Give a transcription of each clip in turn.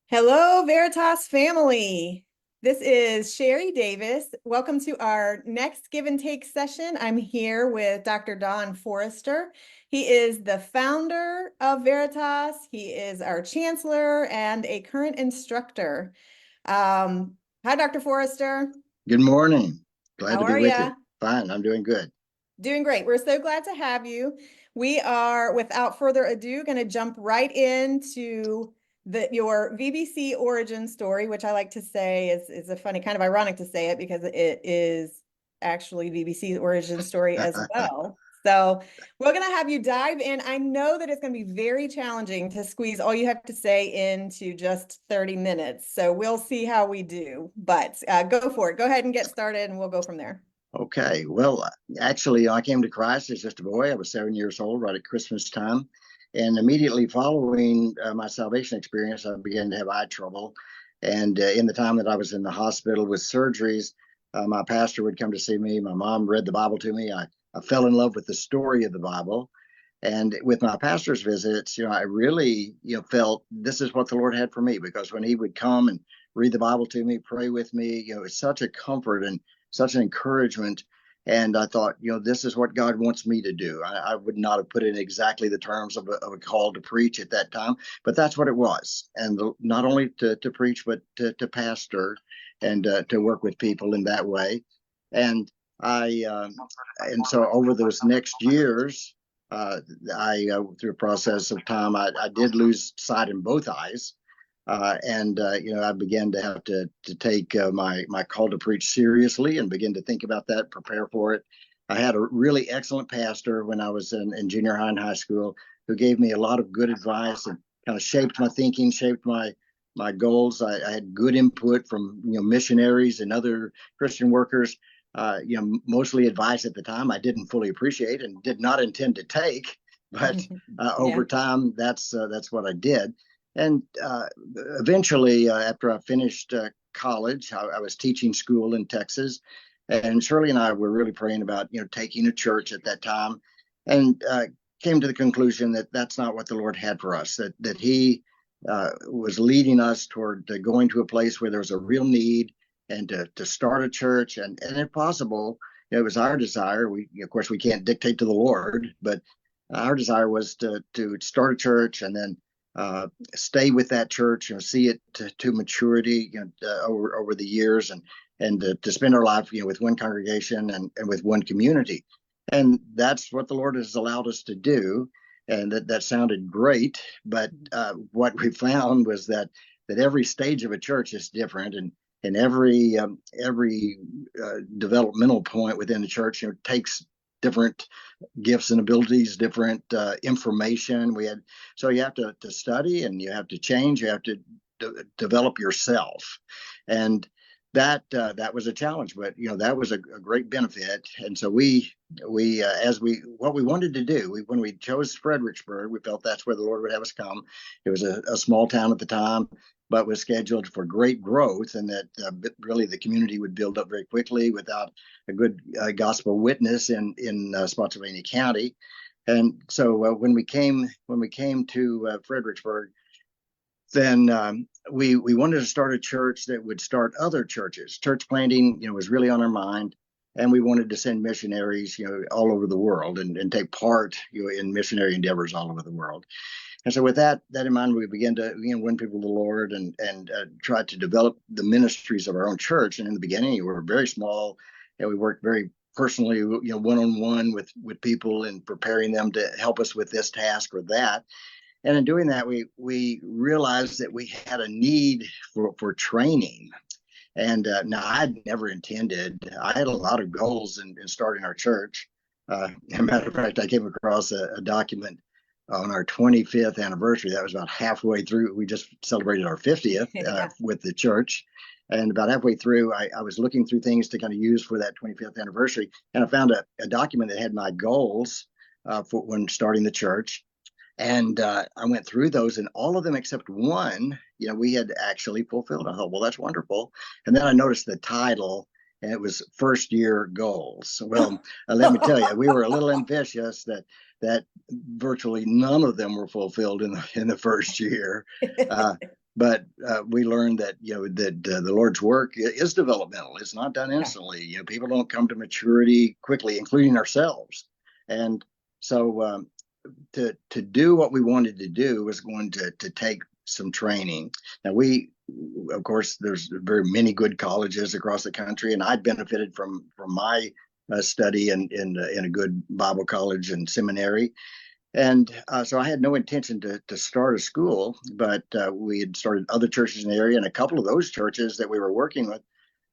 Hello, Veritas family. This is Sherry Davis. Welcome to our next give and take session. I'm here with Dr. Don Forrester. He is the founder of Veritas. He is our chancellor and a current instructor. Hi, Dr. Forrester. Good morning. Glad How to be are with you. you? Fine, I'm doing good. Doing great. We're so glad to have you. We are, without further ado, going to jump right into your VBC origin story, which I like to say is a funny, kind of ironic to say it because it is actually VBC's origin story as well. So we're going to have you dive in. I know that it's going to be very challenging to squeeze all you have to say into just 30 minutes. So we'll see how we do, but go for it. Go ahead and get started and we'll go from there. Okay, well, actually, I came to Christ as just a boy. I was 7 years old, right at Christmas time. And immediately following my salvation experience, I began to have eye trouble. And in the time that I was in the hospital with surgeries, my pastor would come to see me. My mom read the Bible to me. I fell in love with the story of the Bible. And with my pastor's visits, I really, felt this is what the Lord had for me, because when he would come and read the Bible to me, pray with me, it's such a comfort and such an encouragement. And I thought, this is what God wants me to do. I would not have put in exactly the terms of a call to preach at that time, but that's what it was. And not only to preach, but to pastor and to work with people in that way. And and so over those next years, uh, through a process of time, I did lose sight in both eyes. And I began to have to take my call to preach seriously and begin to think about that, prepare for it. I had a really excellent pastor when I was in junior high and high school who gave me a lot of good advice and kind of shaped my thinking, shaped my goals. I had good input from missionaries and other Christian workers. Mostly advice at the time I didn't fully appreciate and did not intend to take, but Yeah. over time, that's what I did. And eventually, after I finished college, I was teaching school in Texas, and Shirley and I were really praying about taking a church at that time, and came to the conclusion that that's not what the Lord had for us. That He was leading us toward going to a place where there was a real need, and to start a church, and if possible, it was our desire. We, of course, we can't dictate to the Lord, but our desire was to start a church and then stay with that church, see it to maturity, over the years, and to spend our life, with one congregation and with one community. And that's what the Lord has allowed us to do. And that sounded great, but what we found was that every stage of a church is different, and every developmental point within the church, takes different gifts and abilities, different information. So you have to study, and you have to change, you have to develop yourself, and that was a challenge, but that was a great benefit. And so what we wanted to do, when we chose Fredericksburg, we felt that's where the Lord would have us come. It was a small town at the time, but was scheduled for great growth, and that really the community would build up very quickly without a good gospel witness in Spotsylvania County. And so when we came to Fredericksburg, then we wanted to start a church that would start other churches. Church planting, was really on our mind, and we wanted to send missionaries, all over the world, and take part, in missionary endeavors all over the world. And so with that in mind, we began to win people to the Lord, and try to develop the ministries of our own church. And in the beginning, we were very small, and we worked very personally, one-on-one with people, and preparing them to help us with this task or that. And in doing that, we realized that we had a need for training. And now I'd never intended. I had a lot of goals in starting our church. As a matter of fact, I came across a document on our 25th anniversary. That was about halfway through. We just celebrated our 50th with the church. And about halfway through, I was looking through things to kind of use for that 25th anniversary. And I found a document that had my goals for when starting the church. And I went through those, and all of them except one, we had actually fulfilled. I thought, well, that's wonderful. And then I noticed the title, and it was First Year Goals. Well, let me tell you, we were a little ambitious that virtually none of them were fulfilled in the first year. but we learned that that the Lord's work is developmental. It's not done Yeah. instantly. People don't come to maturity quickly, including ourselves. And so to do what we wanted to do was going to take some training. Now of course, there's very many good colleges across the country, and I benefited from my study in a good Bible college and seminary. And so I had no intention to start a school, but we had started other churches in the area, and a couple of those churches that we were working with,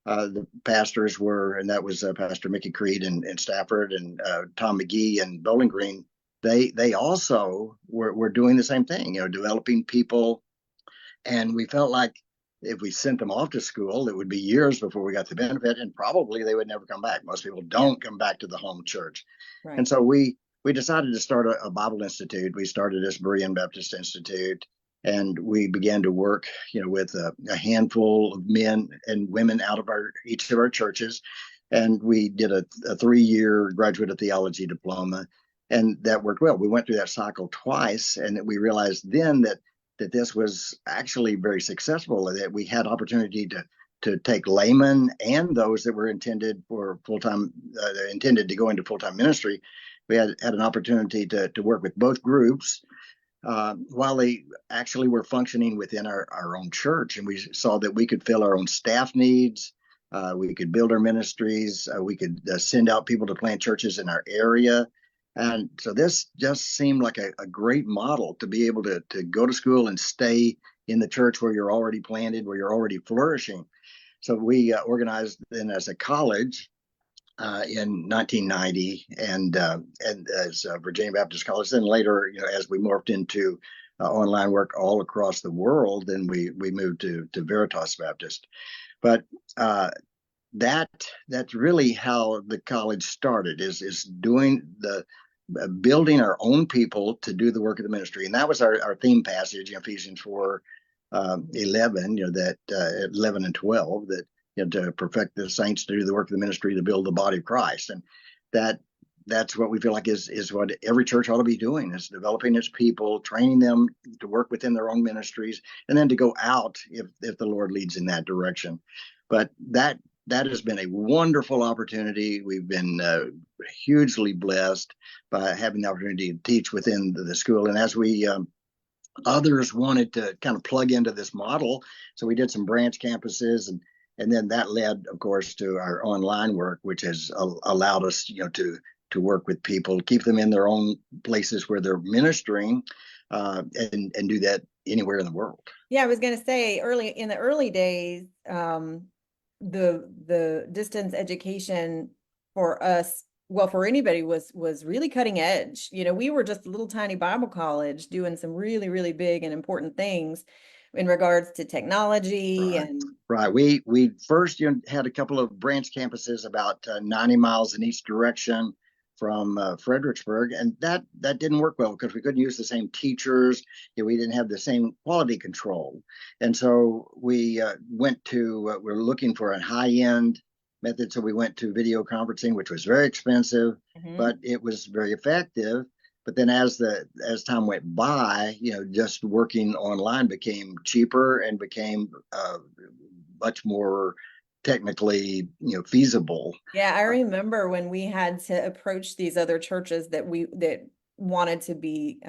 the pastors were, and that was Pastor Mickey Creed in Stafford, and Tom McGee in Bowling Green. They also were doing the same thing, developing people, and we felt like if we sent them off to school, it would be years before we got the benefit, and probably they would never come back. Most people Yeah. don't come back to the home church. And Right. so we decided to start a Bible Institute. We started this Berean Baptist Institute, and we began to work, with a handful of men and women out of each of our churches, and we did a 3-year graduate of theology diploma, and that worked well. We went through that cycle twice, and we realized then that this was actually very successful, that we had opportunity to take laymen and those that were intended for full-time, intended to go into full-time ministry. We had an opportunity to work with both groups while they actually were functioning within our own church. And we saw that we could fill our own staff needs. We could build our ministries. We could send out people to plant churches in our area. And so this just seemed like a great model to be able to go to school and stay in the church where you're already planted, where you're already flourishing. So we organized then as a college in 1990, and as Virginia Baptist College. Then later, as we morphed into online work all across the world, then we moved to Veritas Baptist. But that's really how the college started. Is doing the building our own people to do the work of the ministry, and that was our theme passage in Ephesians 4. 11, that 11 and 12, that to perfect the saints, to do the work of the ministry, to build the body of Christ. And that's what we feel like is what every church ought to be doing, is developing its people, training them to work within their own ministries, and then to go out if the Lord leads in that direction. But that has been a wonderful opportunity. We've been hugely blessed by having the opportunity to teach within the school. And as we others wanted to kind of plug into this model, so we did some branch campuses, and then that led, of course, to our online work, which has allowed us, to work with people, keep them in their own places where they're ministering, and do that anywhere in the world. Yeah, I was going to say in the early days, the distance education for us, well, for anybody was really cutting edge. We were just a little tiny Bible college doing some really, really big and important things in regards to technology. Right. And Right. We first had a couple of branch campuses about 90 miles in each direction from Fredericksburg, and that didn't work well because we couldn't use the same teachers. We didn't have the same quality control, and so we we're looking for a high-end method. So we went to video conferencing, which was very expensive, but it was very effective. But then as time went by, just working online became cheaper and became much more technically, feasible. Yeah, I remember when we had to approach these other churches that wanted to be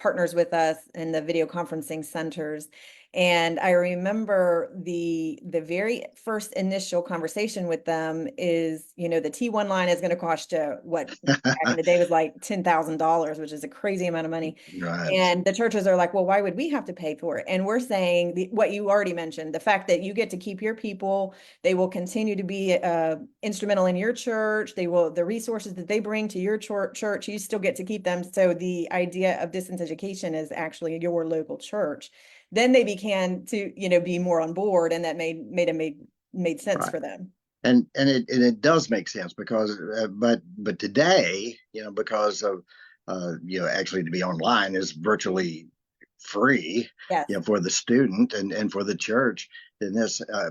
partners with us in the video conferencing centers. And I remember the very first initial conversation with them is, the T1 line is going to cost you what back in the day was like $10,000, which is a crazy amount of money. Right. And the churches are like, well, why would we have to pay for it? And we're saying what you already mentioned, the fact that you get to keep your people, they will continue to be instrumental in your church. The resources that they bring to your church, you still get to keep them. So the idea of distance education is actually your local church. Then they began to, be more on board, and that made sense Right. for them. And it does make sense because, but today, because of, actually to be online is virtually free, Yes. for the student and for the church. Then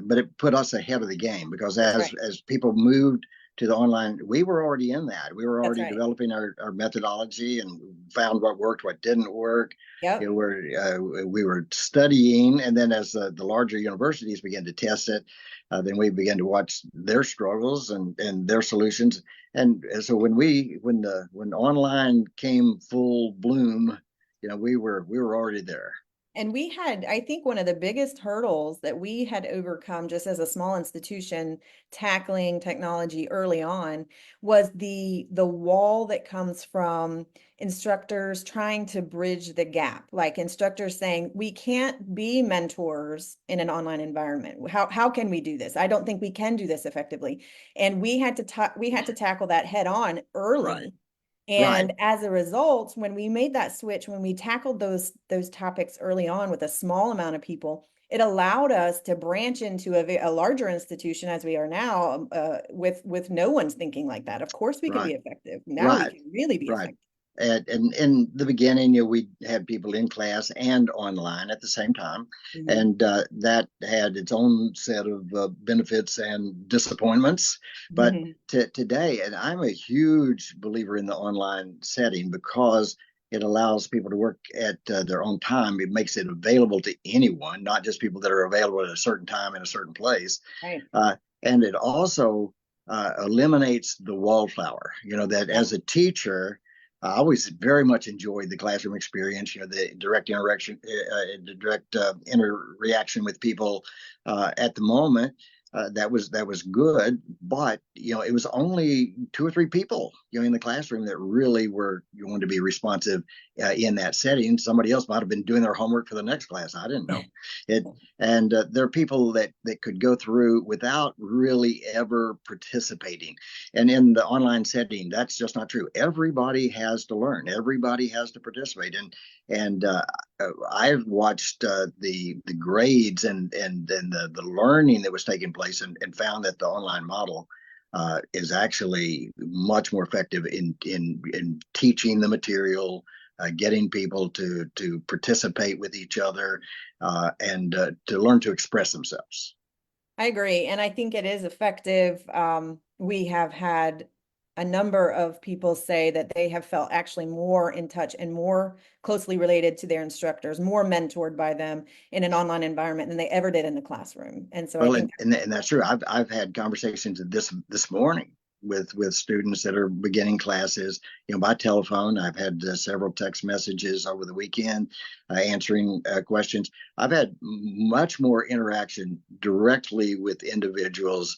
but it put us ahead of the game because That's right. as people moved to the online, we were already in that. We were That's already right. developing our methodology and found what worked, what didn't work. Yep. We were studying, and then as the larger universities began to test it, then we began to watch their struggles and their solutions. And so when online came full bloom, we were already there. And we had, I think one of the biggest hurdles that we had overcome just as a small institution tackling technology early on was the wall that comes from instructors trying to bridge the gap. Like instructors saying, we can't be mentors in an online environment. How can we do this? I don't think we can do this effectively. And we had to tackle that head on Right. early. Right. And as a result, when we made that switch, when we tackled those topics early on with a small amount of people, it allowed us to branch into a larger institution as we are now, with no one's thinking like that. Of course, we can be Right. effective. Now we Right. can really be Right. effective. And in the beginning, we had people in class and online at the same time, Mhm. and that had its own set of benefits and disappointments. But Mhm. today, and I'm a huge believer in the online setting because it allows people to work at their own time. It makes it available to anyone, not just people that are available at a certain time in a certain place. Right. And it also eliminates the wallflower. That Yep. as a teacher, I always very much enjoyed the classroom experience. The direct interaction, the direct interaction with people at the moment. That was good, but it was only two or three people in the classroom that really were going to be responsive in that setting. Somebody else might have been doing their homework for the next class. I didn't know it. And there are people that could go through without really ever participating. And in the online setting, that's just not true. Everybody has to learn. Everybody has to participate. And I've watched the grades and the learning that was taking place, and found that the online model is actually much more effective in teaching the material, getting people to participate with each other, and to learn to express themselves. I agree. And I think it is effective. We have had a number of people say that they have felt actually more in touch and more closely related to their instructors, more mentored by them in an online environment than they ever did in the classroom. And so I Well, think, and that's true. I've had conversations this morning with students that are beginning classes, by telephone. I've had several text messages over the weekend, answering questions. I've had much more interaction directly with individuals,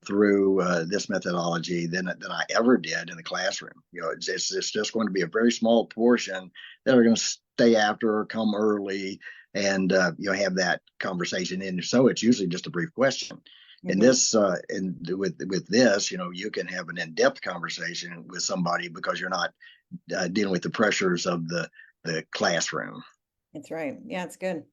through this methodology than I ever did in the classroom. It's just going to be a very small portion that are going to stay after or come early, and have that conversation. And so it's usually just a brief question. And mhm. this and with this, you can have an in-depth conversation with somebody because you're not dealing with the pressures of the classroom. That's right. Yeah, it's good.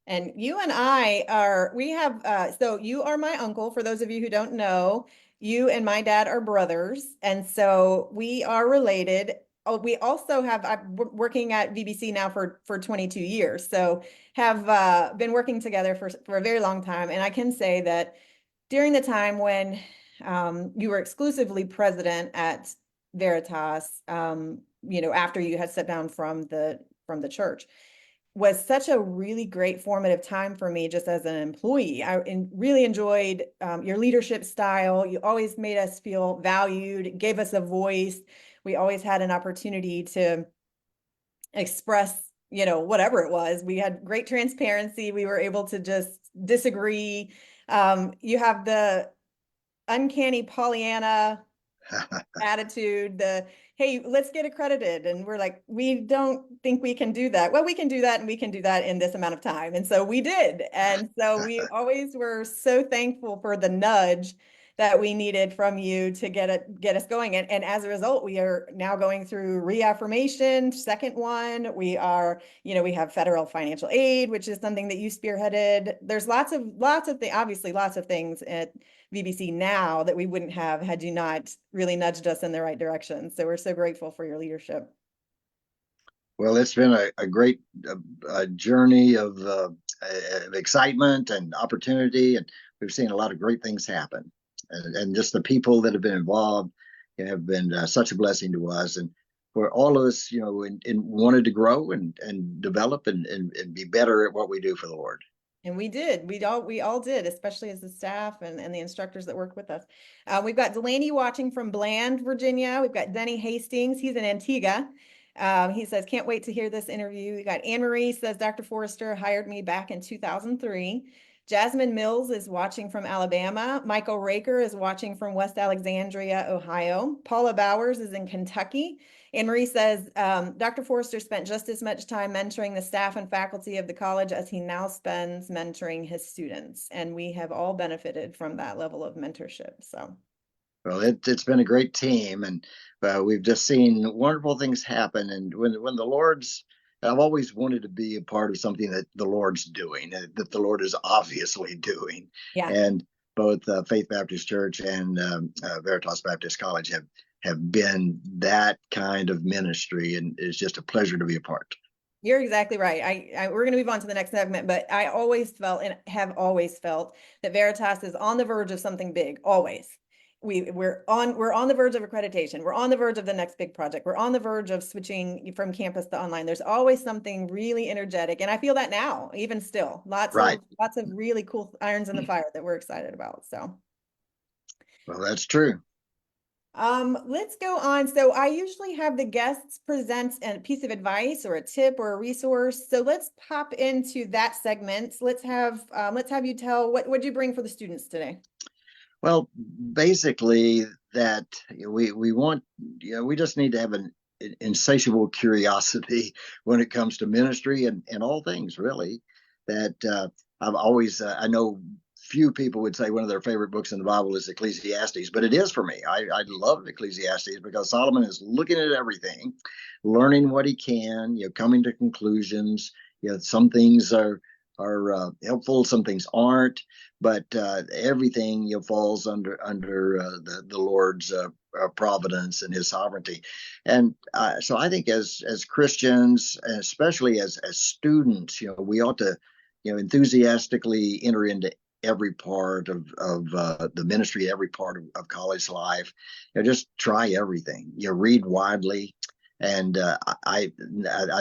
And you and I are, we have, so you are my uncle. For those of you who don't know, you and my dad are brothers. And so we are related. Oh, we also have, working at VBC now for 22 years. So have been working together for a very long time. And I can say that during the time when you were exclusively president at Veritas, after you had stepped down from the church, was such a really great formative time for me just as an employee. Really enjoyed your leadership style. You always made us feel valued, gave us a voice. We always had an opportunity to express, whatever it was. We had great transparency. We were able to just disagree. You have the uncanny Pollyanna attitude, the hey, let's get accredited. And we're like, we don't think we can do that. Well, we can do that, and we can do that in this amount of time. And so we did. And so we always were so thankful for the nudge that we needed from you to get us going. And as a result, we are now going through reaffirmation, second one. We have federal financial aid, which is something that you spearheaded. There's obviously lots of things at VBC now that we wouldn't have had you not really nudged us in the right direction. So we're so grateful for your leadership. Well, it's been a great journey of excitement and opportunity, and we've seen a lot of great things happen. and just the people that have been involved have been such a blessing to us. And for all of us, and wanted to grow and develop and be better at what we do for the Lord. And we did. We all did, especially as the staff and the instructors that work with us. We've got Delaney watching from Bland, Virginia. We've got Denny Hastings. He's in Antigua. He says, can't wait to hear this interview. We got Anne Marie says, Dr. Forrester hired me back in 2003. Jasmine Mills is watching from Alabama. Michael Raker is watching from West Alexandria, Ohio. Paula Bowers is in Kentucky. Anne Marie says, Dr. Forrester spent just as much time mentoring the staff and faculty of the college as he now spends mentoring his students. And we have all benefited from that level of mentorship. So, Well, it's been a great team, and we've just seen wonderful things happen. And when the Lord's, I've always wanted to be a part of something that the Lord's doing, that the Lord is obviously doing. yeah. And both Faith Baptist Church and Veritas Baptist College have been that kind of ministry, and it's just a pleasure to be a part. You're exactly right. We're going to move on to the next segment, but I always felt and have always felt that Veritas is on the verge of something big, always. We're on the verge of accreditation. We're on the verge of the next big project. We're on the verge of switching from campus to online. There's always something really energetic, and I feel that now, even still. Lots Right. of really cool irons in the fire that we're excited about. So, Well, that's true. let's go on. So I usually have the guests present a piece of advice or a tip or a resource. So let's pop into that segment. Let's have you tell what'd you bring for the students today? Well, basically, that we want, we just need to have an insatiable curiosity when it comes to ministry and all things, really. That I've always, I know few people would say one of their favorite books in the Bible is Ecclesiastes, but it is for me. I love Ecclesiastes because Solomon is looking at everything, learning what he can, coming to conclusions. Some things are helpful, some things aren't, but everything falls under the Lord's providence and His sovereignty. And so I think as Christians, and especially as students, we ought to enthusiastically enter into every part of the ministry, every part of college life. Just try everything. Read widely. And I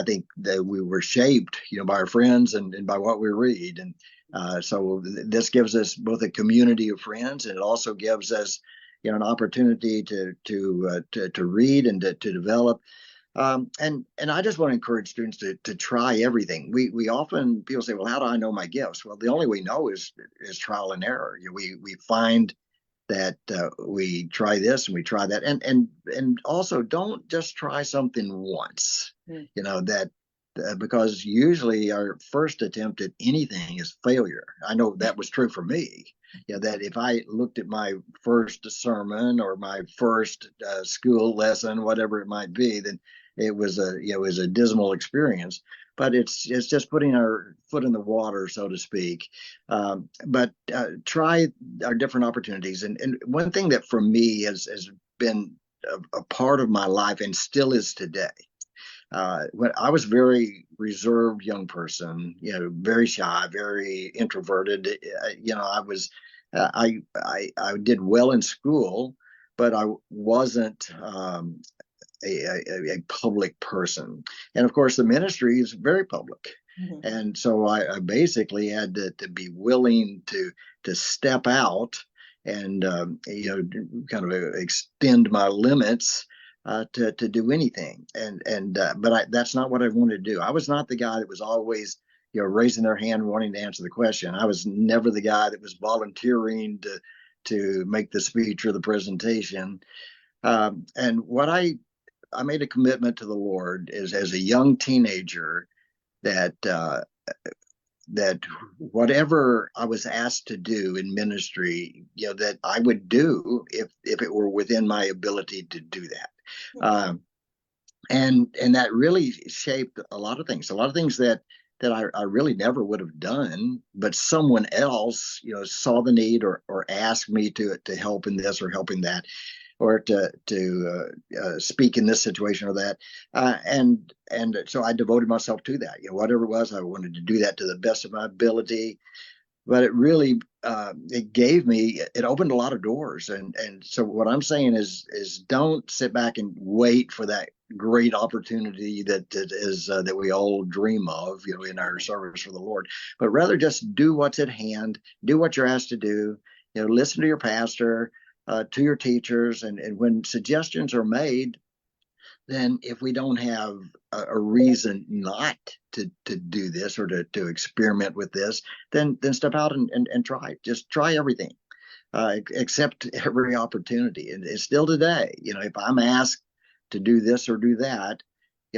think that we were shaped, by our friends and by what we read. And so this gives us both a community of friends, and it also gives us, an opportunity to read and to develop. And I just want to encourage students to try everything. We often, people say, well, how do I know my gifts? Well, the only way we know is trial and error. We find that we try this and we try that, and also don't just try something once. That because usually our first attempt at anything is failure. I know that was true for me. That if I looked at my first sermon or my first school lesson, whatever it might be, then it was a dismal experience. But it's just putting our foot in the water, so to speak. But try our different opportunities. And one thing that for me has been a part of my life and still is today. When I was a very reserved young person, very shy, very introverted. I was, I did well in school, but I wasn't a public person. And of course, the ministry is very public. Mm-hmm. And so I basically had to be willing to step out and, kind of extend my limits to do anything. But that's not what I wanted to do. I was not the guy that was always, raising their hand, wanting to answer the question. I was never the guy that was volunteering to make the speech or the presentation. And what I made a commitment to the Lord is, as a young teenager, that whatever I was asked to do in ministry, that I would do if it were within my ability to do that. And that really shaped a lot of things that I really never would have done, but someone else, saw the need or asked me to help in this or help in that, or to speak in this situation or that. And so I devoted myself to that. Whatever it was, I wanted to do that to the best of my ability. but it really it opened a lot of doors. And so what I'm saying is don't sit back and wait for that great opportunity that we all dream of, in our service for the Lord, but rather just do what's at hand, do what you're asked to do, listen to your pastor, to your teachers, and when suggestions are made, then if we don't have a reason not to do this or to experiment with this, then step out and try. Just try everything, accept every opportunity. And it's still today, if I'm asked to do this or do that,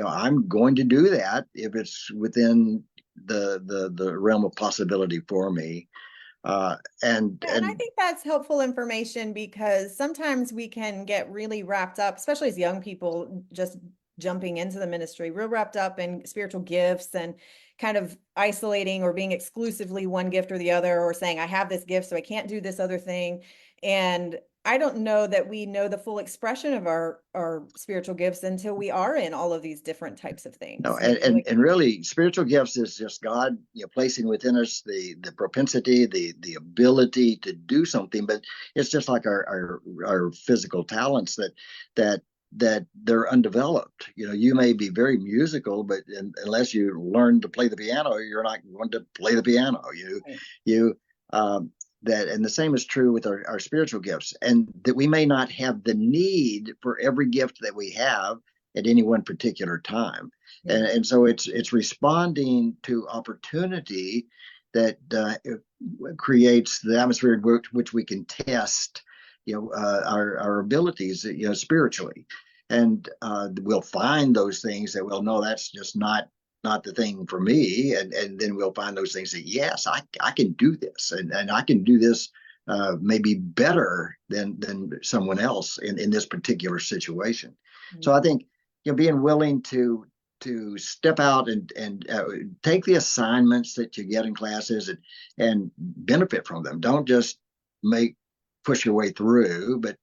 I'm going to do that if it's within the realm of possibility for me. And I And think that's helpful information because sometimes we can get really wrapped up, especially as young people just jumping into the ministry, real wrapped up in spiritual gifts and kind of isolating or being exclusively one gift or the other, or saying, I have this gift, so I can't do this other thing. And I don't know that we know the full expression of our spiritual gifts until we are in all of these different types of no, things, and really, spiritual gifts is just God, placing within us the propensity, the ability to do something. But it's just like our physical talents that that they're undeveloped. You may be very musical, but unless you learn to play the piano, you're not going to play the piano. Right. You that, and the same is true with our spiritual gifts, and that we may not have the need for every gift that we have at any one particular time. And so it's responding to opportunity that creates the atmosphere in which we can test, our abilities, spiritually, and we'll find those things that, well, no, that's just not the thing for me, and then we'll find those things that, yes, I can do this, and I can do this maybe better than someone else in this particular situation. So I think, being willing to step out and take the assignments that you get in classes and benefit from them. Don't just push your way through, but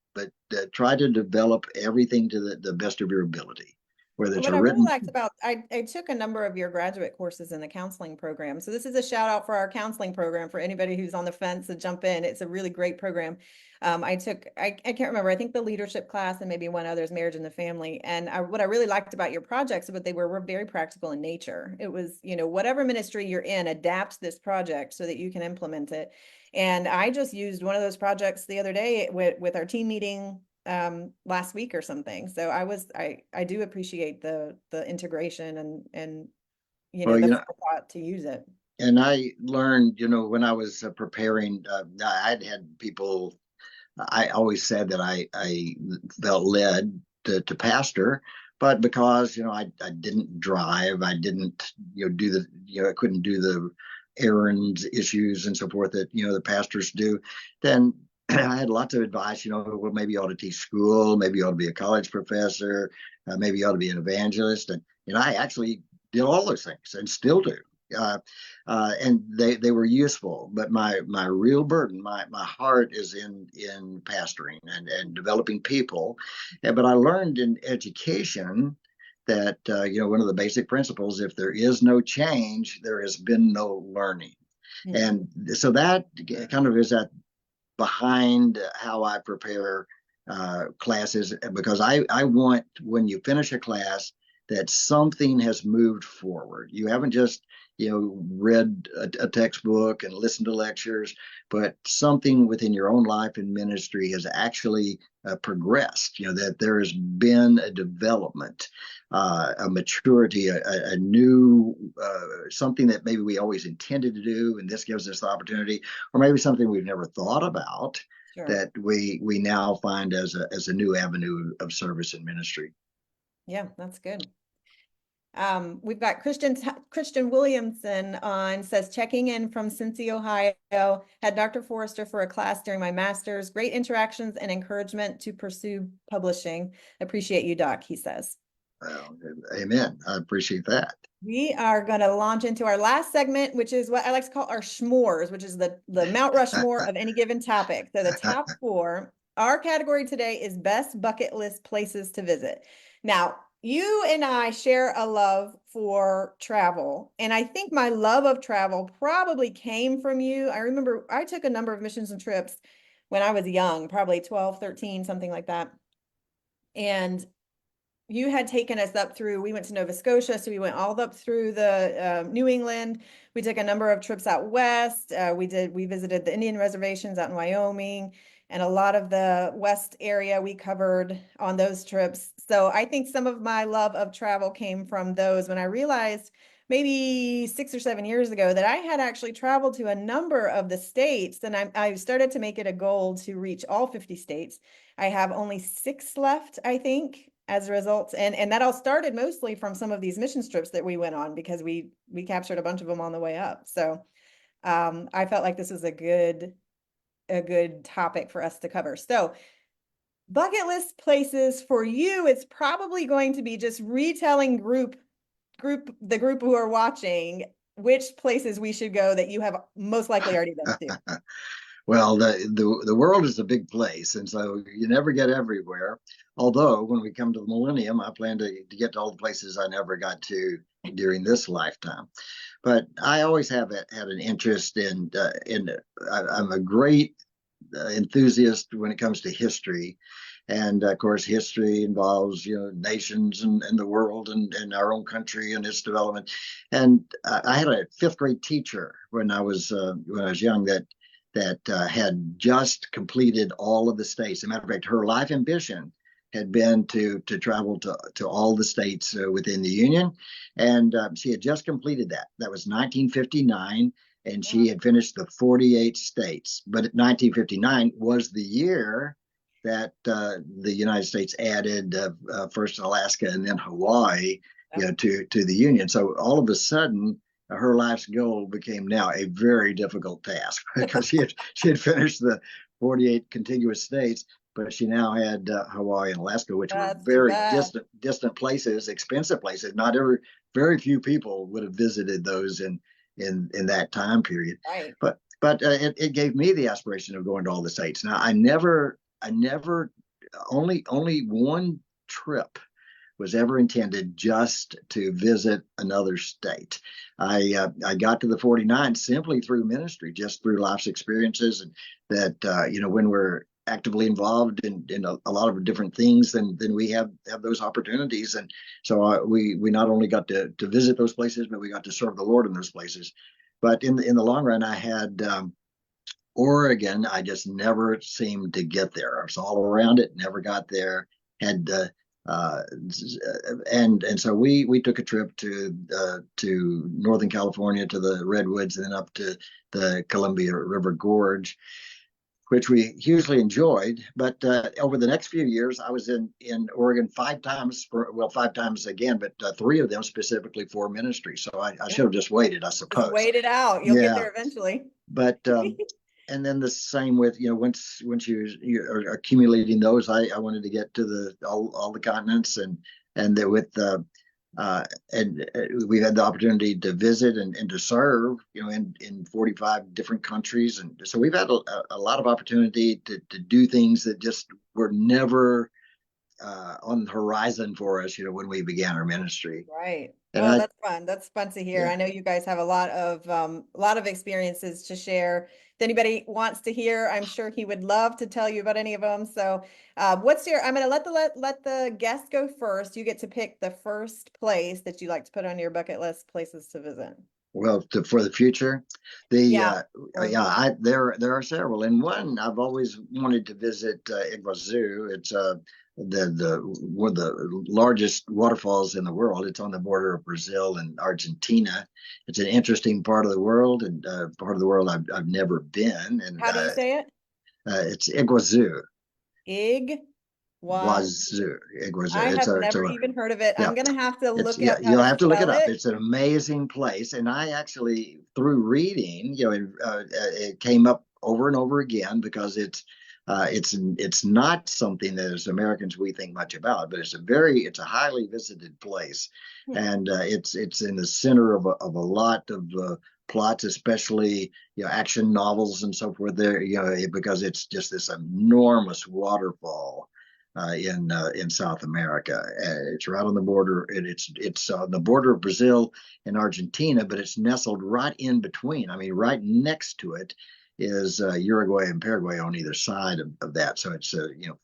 try to develop everything to the best of your ability, whether it's What a I really written. liked about, I took a number of your graduate courses in the counseling program. So this is a shout out for our counseling program for anybody who's on the fence to jump in. It's a really great program. I can't remember, I think the leadership class and maybe one other is marriage and the family. And what I really liked about your projects, but they were very practical in nature. It was, whatever ministry you're in, adapt this project so that you can implement it. And I just used one of those projects the other day with our team meeting last week or something. So I do appreciate the integration and Well, the forethought to use it. and I learned, when I was preparing, I'd had people. I always said that I felt led to pastor, but because I didn't drive, I didn't do I couldn't do the errands issues and so forth that the pastors do. Then I had lots of advice. Well, maybe you ought to teach school, maybe you ought to be a college professor, maybe you ought to be an evangelist, and I actually did all those things and still do. Uh, and they were useful, but my real burden, my heart is in pastoring and developing people. But I learned in education that one of the basic principles: if there is no change, there has been no learning. And so that kind of is at behind how I prepare classes, because I want, when you finish a class, that something has moved forward. You haven't just read a textbook and listened to lectures, but something within your own life and ministry has actually progressed. That there has been a development, a maturity, a new something that maybe we always intended to do, and this gives us the opportunity, or maybe something we've never thought about, Sure. that we now find as a new avenue of service and ministry. Yeah, that's good. We've got Christian Williamson on, says, checking in from Cincy, Ohio. Had Dr. Forrester for a class during my master's. Great interactions and encouragement to pursue publishing. Appreciate you, Doc, he says. Well, amen. I appreciate that. We are going to launch into our last segment, which is what I like to call our schmores, which is the Mount Rushmore of any given topic. So the top four. Our category today is best bucket list places to visit. Now, you and I share a love for travel. And I think my love of travel probably came from you. I remember I took a number of missions and trips when I was young, probably 12, 13, something like that. And you had taken us up through, we went to Nova Scotia, so we went all up through the New England. We took a number of trips out west. We visited the Indian reservations out in Wyoming, and a lot of the west area we covered on those trips. So I think some of my love of travel came from those when I realized maybe 6 or 7 years ago that I had actually traveled to a number of the states, and I started to make it a goal to reach all 50 states. I have only 6 left, I think, as a result. And that all started mostly from some of these mission trips that we went on because we captured a bunch of them on the way up. So I felt like this was a good topic for us to cover. So bucket list places for you, it's probably going to be just retelling the group who are watching which places we should go that you have most likely already been to. Well, the world is a big place, and so you never get everywhere. Although when we come to the millennium, I plan to get to all the places I never got to during this lifetime. But I always have had an interest in. I'm a great enthusiast when it comes to history. And of course, history involves, nations and the world and our own country and its development. And I had a fifth grade teacher when I was young that had just completed all of the states. As a matter of fact, her life ambition had been to travel to all the states within the Union, and she had just completed that. That was 1959, and she had finished the 48 states. But 1959 was the year that the United States added first Alaska and then Hawaii, to the Union. So all of a sudden, her life's goal became now a very difficult task because she had finished the 48 contiguous states, but she now had Hawaii and Alaska, which were That's too very bad. distant places, expensive places. Very few people would have visited those in that time period. Right. But it gave me the aspiration of going to all the states. Now I never only one trip was ever intended just to visit another state. I got to the 49 simply through ministry, just through life's experiences, and that when we're actively involved in a lot of different things, then we have those opportunities. And so we not only got to visit those places, but we got to serve the Lord in those places. But in the long run, I had Oregon. I just never seemed to get there. I was all around it, never got there. Had uh, and so we took a trip to Northern California, to the Redwoods, and then up to the Columbia River Gorge, which we hugely enjoyed. But over the next few years, I was in Oregon 5 times, 5 times again, but 3 of them specifically for ministry. So I Yeah. should have just waited, I Just suppose. wait it out. You'll get Yeah, there eventually. but and then the same with, once you are accumulating those, I wanted to get to all the continents, and that with and we've had the opportunity to visit and to serve, in 45 different countries. And so we've had a lot of opportunity to do things that just were never on the horizon for us, when we began our ministry. Right. And Oh, that's fun. That's fun to hear. yeah, I know you guys have a lot of experiences to share. If anybody wants to hear, I'm sure he would love to tell you about any of them. So, I'm gonna let the guest go first. You get to pick the first place that you like to put on your bucket list places to visit. well, for the future, the Yeah. Or yeah, there are several, and one I've always wanted to visit, Iguazu. It's the one of the largest waterfalls in the world. It's on the border of Brazil and Argentina. It's an interesting part of the world, and part of the world I've never been, and how do you say it? it's Iguazu. Ig was Iguazu. I have It's never a even heard of it. yeah. I'm gonna have to It's look Yeah, up how you'll to have to look it spell up. it. It's an amazing place, and I actually, through reading, it came up over and over again because it's not something that as Americans we think much about, but it's a highly visited place, Hmm. and it's in the center of a lot of plots, especially action novels and so forth. There, because it's just this enormous waterfall. in South America. It's right on the border. It's on the border of Brazil and Argentina, but it's nestled right in between. I mean, right next to it is Uruguay and Paraguay on either side of that. So it's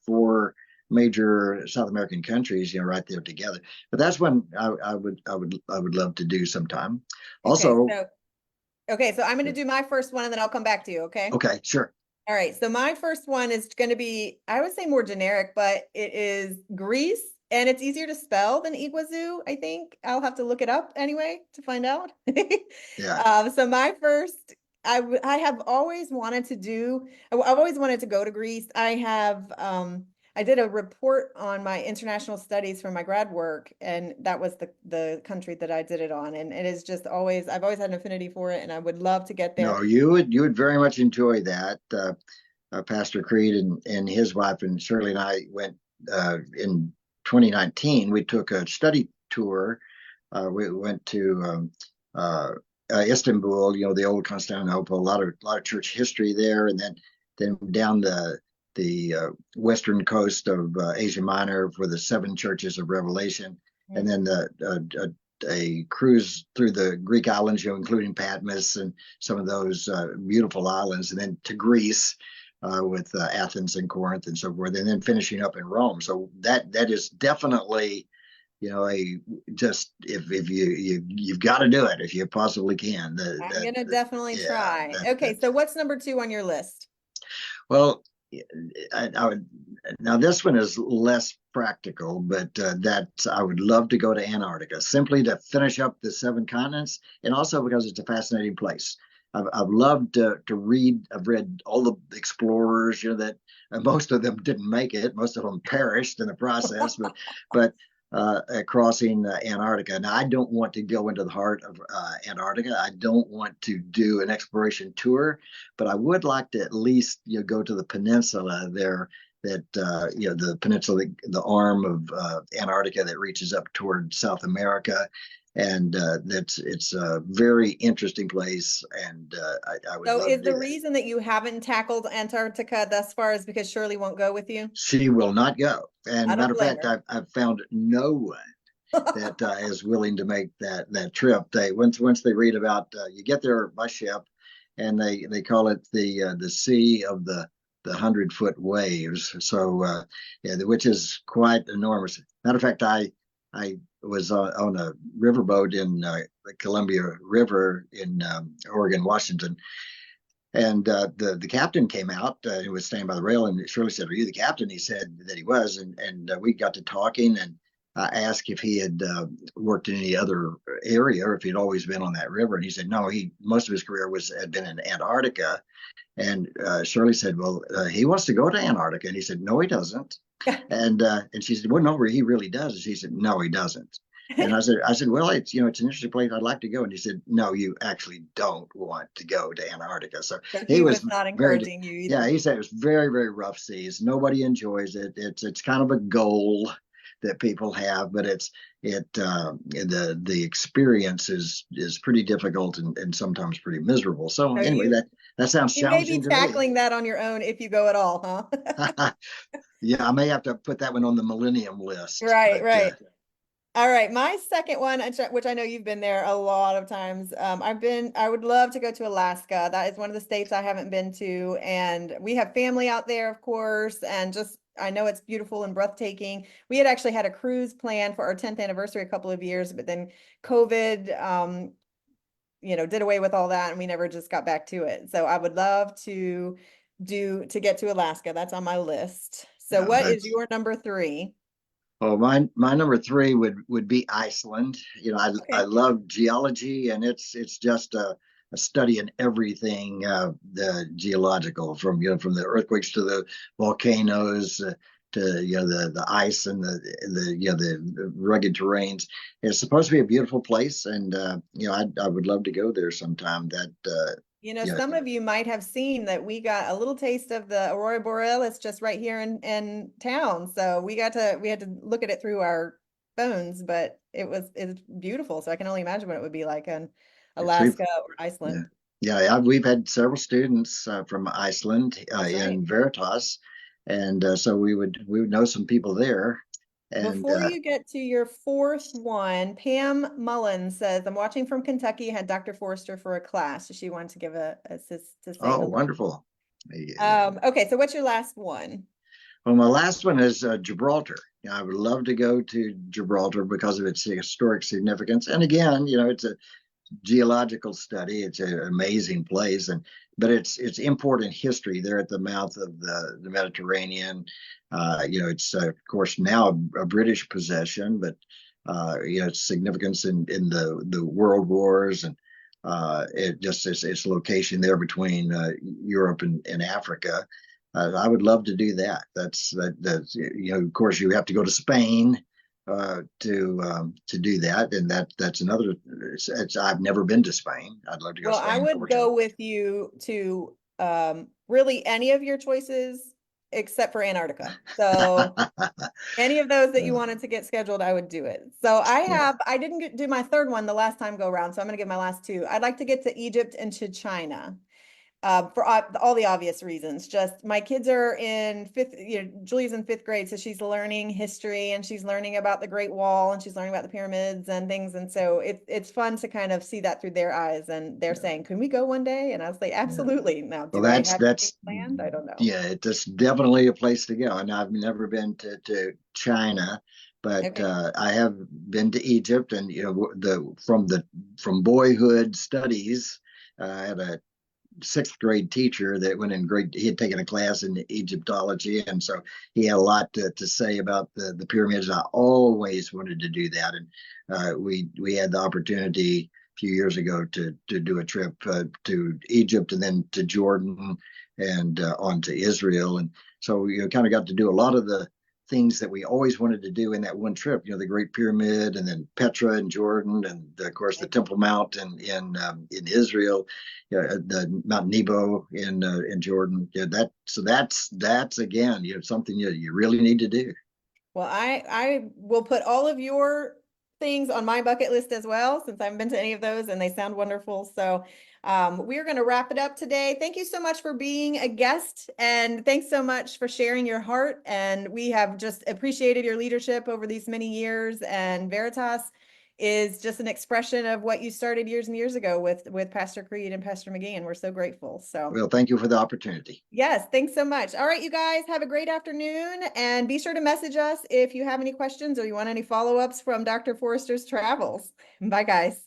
four major South American countries, right there together. But that's one I would love to do sometime. Okay, Also, so I'm going to do my first one and then I'll come back to you, okay? okay, sure. All right, so my first one is going to be, I would say more generic, but it is Greece, and it's easier to spell than Iguazu, I think. I'll have to look it up anyway to find out. Yeah. So my first, I have always wanted to do, I've always wanted to go to Greece. I did a report on my international studies for my grad work, and that was the country that I did it on. And it is just always, I've always had an affinity for it, and I would love to get there. No, you would very much enjoy that. Pastor Creed and his wife and Shirley and I went in 2019. We took a study tour. We went to Istanbul, the old Constantinople, a lot of church history there, and then down the western coast of Asia Minor for the seven churches of Revelation, and then a cruise through the Greek islands, including Patmos and some of those beautiful islands, and then to Greece with Athens and Corinth and so forth, and then finishing up in Rome. So that is definitely, a just if you've got to do it if you possibly can. I'm gonna definitely Yeah, try. Okay, so what's number 2 on your list? well, I would now this one is less practical, but that I would love to go to Antarctica simply to finish up the seven continents, and also because it's a fascinating place. I've loved to read. I've read all the explorers, that most of them didn't make it. Most of them perished in the process, but crossing Antarctica. Now, I don't want to go into the heart of Antarctica. I don't want to do an exploration tour, but I would like to at least go to the peninsula there. That the peninsula, the arm of Antarctica that reaches up toward South America, and it's a very interesting place, and I would So love to is do the that. reason that you haven't tackled Antarctica thus far is because Shirley won't go with you? She will not go, and I don't matter of blame fact, I've found no one her. that is willing to make that trip. They once they read about you get there by ship, and they call it the sea of the 100-foot waves. So yeah, which is quite enormous. Matter of fact, I was on a riverboat in the Columbia River in Oregon, Washington. And the captain came out. He was standing by the rail, and Shirley said, "Are you the captain?" He said that he was, and we got to talking, and I asked if he had worked in any other area or if he'd always been on that river, and he said no. He most of his career had been in Antarctica, and Shirley said, "Well, he wants to go to Antarctica," and he said, "No, he doesn't." And she said, "Well, no, he really does." And she said, "No, he doesn't." And I said, "Well, it's an interesting place. I'd like to go." And he said, "No, you actually don't want to go to Antarctica." So So he he was was not very, encouraging you yeah, either. he said it was very, very rough seas. Nobody enjoys it. It's kind of a goal that people have, but the experience is pretty difficult and sometimes pretty miserable. So So anyway, that sounds you may be challenging to me. tackling that on your own if you go at all, huh? Yeah, I may have to put that one on the Millennium list, Right, but right. All right, my second one, which I know you've been there a lot of times. I would love to go to Alaska. That is one of the states I haven't been to, and we have family out there, of course, and just I know it's beautiful and breathtaking. We had actually had a cruise planned for our 10th anniversary a couple of years, but then COVID, did away with all that, and we never just got back to it. So I would love to get to Alaska. That's on my list. So yeah, what is that's your number 3? well, my number three would be Iceland. I Okay. love geology, and it's just a study in everything the geological, from the earthquakes to the volcanoes to the ice and the rugged terrains. It's supposed to be a beautiful place, and I would love to go there sometime. That yeah, Some of you might have seen that we got a little taste of the Aurora Borealis just right here in town. So we had to look at it through our phones, but it's beautiful. So I can only imagine what it would be like in yes, we've Alaska or yeah. Iceland. We've had several students from Iceland That's right. in Veritas, and so we would know some people there, and Before you get to your fourth one, Pam Mullen says, I'm watching from Kentucky, had Dr. Forrester for a class. So she wanted to give to say oh, hello. wonderful. Okay, so what's your last one? Well, my last one is Gibraltar. I would love to go to Gibraltar because of its historic significance. And again, it's a geological study. It's an amazing place, and but it's important history there at the mouth of the Mediterranean. It's of course now a British possession, but its significance in the world wars, and it just its location there between Europe and Africa. I would love to do that. That's of course you have to go to Spain to do that, and that's another. I've never been to Spain. I'd love to go to Well, I Spain, would Portugal. go with you to really any of your choices except for Antarctica. So any of those that you wanted to get scheduled, I would do it. So Yeah, I didn't do my third one the last time go around, so I'm going to give my last two. I'd like to get to Egypt and to China. For all the obvious reasons. Just my kids are in fifth, Julie's in fifth grade, so she's learning history and she's learning about the Great Wall and she's learning about the pyramids and things. And so it's fun to kind of see that through their eyes. And they're yeah, saying, "Can we go one day?" And I was like, yeah. "Absolutely." Now, Well, do they that's have anything that's planned? I don't know. yeah, it's definitely a place to go. And I've never been to China, but Okay. I have been to Egypt, and from boyhood studies. I had a sixth grade teacher that went in grade. He had taken a class in Egyptology, and so he had a lot to say about the pyramids. I always wanted to do that, and we had the opportunity a few years ago to do a trip to Egypt and then to Jordan and on to Israel, and so you kind of got to do a lot of the things that we always wanted to do in that one trip. The Great Pyramid, and then Petra in Jordan, and of course the Temple Mount in Israel, the Mount Nebo in Jordan. Yeah, that's again, something you really need to do. Well, I will put all of your things on my bucket list as well, since I haven't been to any of those and they sound wonderful. So we're going to wrap it up today. Thank you so much for being a guest, and thanks so much for sharing your heart. And we have just appreciated your leadership over these many years. And Veritas is just an expression of what you started years and years ago with Pastor Creed and Pastor McGee, and we're so grateful. So Well, thank you for the opportunity. yes, thanks so much. All right, you guys have a great afternoon, and be sure to message us if you have any questions or you want any follow-ups from Dr. Forrester's travels. Bye, guys.